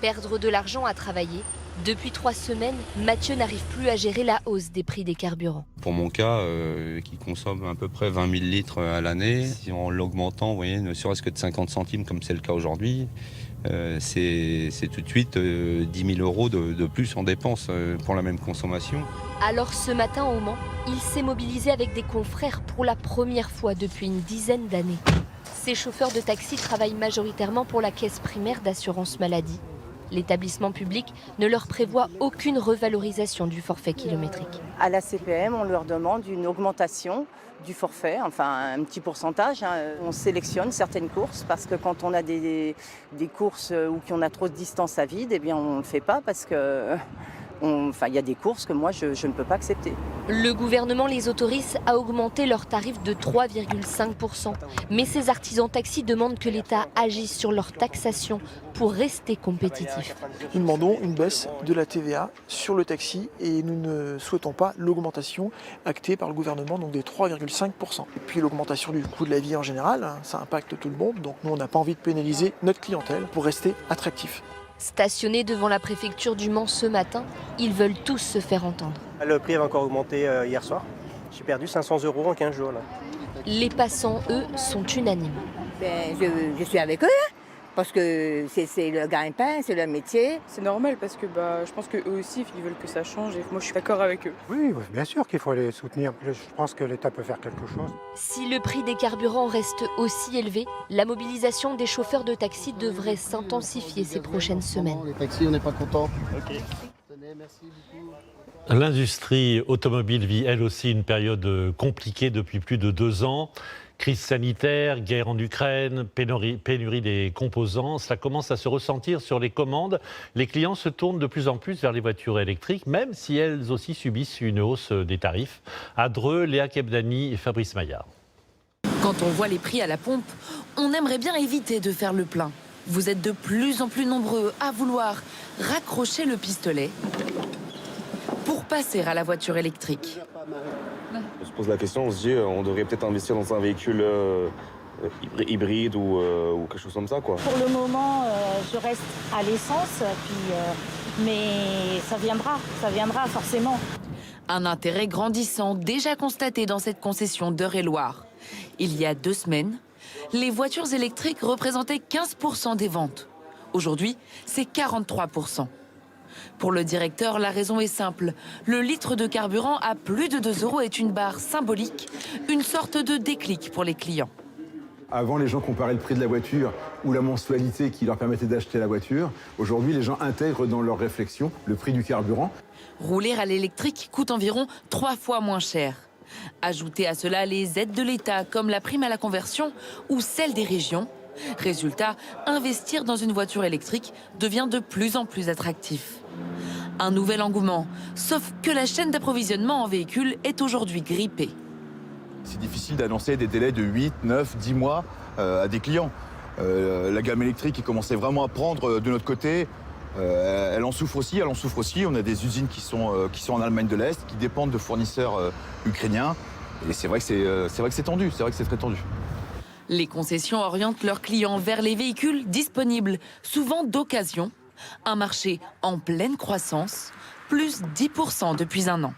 Perdre de l'argent à travailler. Depuis 3 semaines, Mathieu n'arrive plus à gérer la hausse des prix des carburants. Pour mon cas, qui consomme à peu près 20 000 litres à l'année, si en l'augmentant, vous voyez, ne serait-ce que de 50 centimes comme c'est le cas aujourd'hui, c'est tout de suite 10 000 euros de plus en dépenses pour la même consommation. Alors ce matin au Mans, il s'est mobilisé avec des confrères pour la première fois depuis une dizaine d'années. Ces chauffeurs de taxi travaillent majoritairement pour la caisse primaire d'assurance maladie. L'établissement public ne leur prévoit aucune revalorisation du forfait kilométrique. À la CPM, on leur demande une augmentation du forfait, enfin un petit pourcentage. On sélectionne certaines courses parce que quand on a des courses où on a trop de distance à vide, eh bien on ne le fait pas parce que y a des courses que moi je ne peux pas accepter. Le gouvernement les autorise à augmenter leurs tarifs de 3,5%. Mais ces artisans taxis demandent que l'État agisse sur leur taxation pour rester compétitifs. Nous demandons une baisse de la TVA sur le taxi et nous ne souhaitons pas l'augmentation actée par le gouvernement, donc des 3,5%. Et puis l'augmentation du coût de la vie en général, ça impacte tout le monde, donc nous on n'a pas envie de pénaliser notre clientèle pour rester attractif. Stationnés devant la préfecture du Mans ce matin, ils veulent tous se faire entendre. Le prix avait encore augmenté hier soir. J'ai perdu 500 € en 15 jours. Là. Les passants, eux, sont unanimes. Je suis avec eux, parce que c'est le gagne-pain, c'est leur métier. C'est normal parce que je pense qu'eux aussi, ils veulent que ça change et moi je suis d'accord avec eux. Oui, bien sûr qu'il faut les soutenir. Je pense que l'État peut faire quelque chose. Si le prix des carburants reste aussi élevé, la mobilisation des chauffeurs de taxi devrait s'intensifier ces prochaines semaines. Les taxis, on n'est pas contents. Okay. Merci beaucoup. L'industrie automobile vit elle aussi une période compliquée depuis plus de 2 ans. Crise sanitaire, guerre en Ukraine, pénurie des composants, cela commence à se ressentir sur les commandes. Les clients se tournent de plus en plus vers les voitures électriques, même si elles aussi subissent une hausse des tarifs. À Dreux, Léa Kebdani et Fabrice Maillard. Quand on voit les prix à la pompe, on aimerait bien éviter de faire le plein. Vous êtes de plus en plus nombreux à vouloir raccrocher le pistolet pour passer à la voiture électrique. On se pose la question, on se dit on devrait peut-être investir dans un véhicule hybride ou quelque chose comme ça, quoi. Pour le moment, je reste à l'essence, mais ça viendra forcément. Un intérêt grandissant déjà constaté dans cette concession d'Eure-et-Loir. Il y a 2 semaines, les voitures électriques représentaient 15% des ventes. Aujourd'hui, c'est 43%. Pour le directeur, la raison est simple. Le litre de carburant à plus de 2 € est une barre symbolique, une sorte de déclic pour les clients. Avant, les gens comparaient le prix de la voiture ou la mensualité qui leur permettait d'acheter la voiture. Aujourd'hui, les gens intègrent dans leur réflexion le prix du carburant. Rouler à l'électrique coûte environ 3 fois moins cher. Ajoutez à cela les aides de l'État, comme la prime à la conversion ou celle des régions. Résultat, investir dans une voiture électrique devient de plus en plus attractif. Un nouvel engouement, sauf que la chaîne d'approvisionnement en véhicules est aujourd'hui grippée. C'est difficile d'annoncer des délais de 8, 9, 10 mois à des clients. La gamme électrique qui commençait vraiment à prendre de notre côté, elle en souffre aussi. On a des usines qui sont en Allemagne de l'Est, qui dépendent de fournisseurs ukrainiens. Et c'est vrai que c'est tendu, c'est vrai que c'est très tendu. Les concessions orientent leurs clients vers les véhicules disponibles, souvent d'occasion. Un marché en pleine croissance, plus 10% depuis 1 an.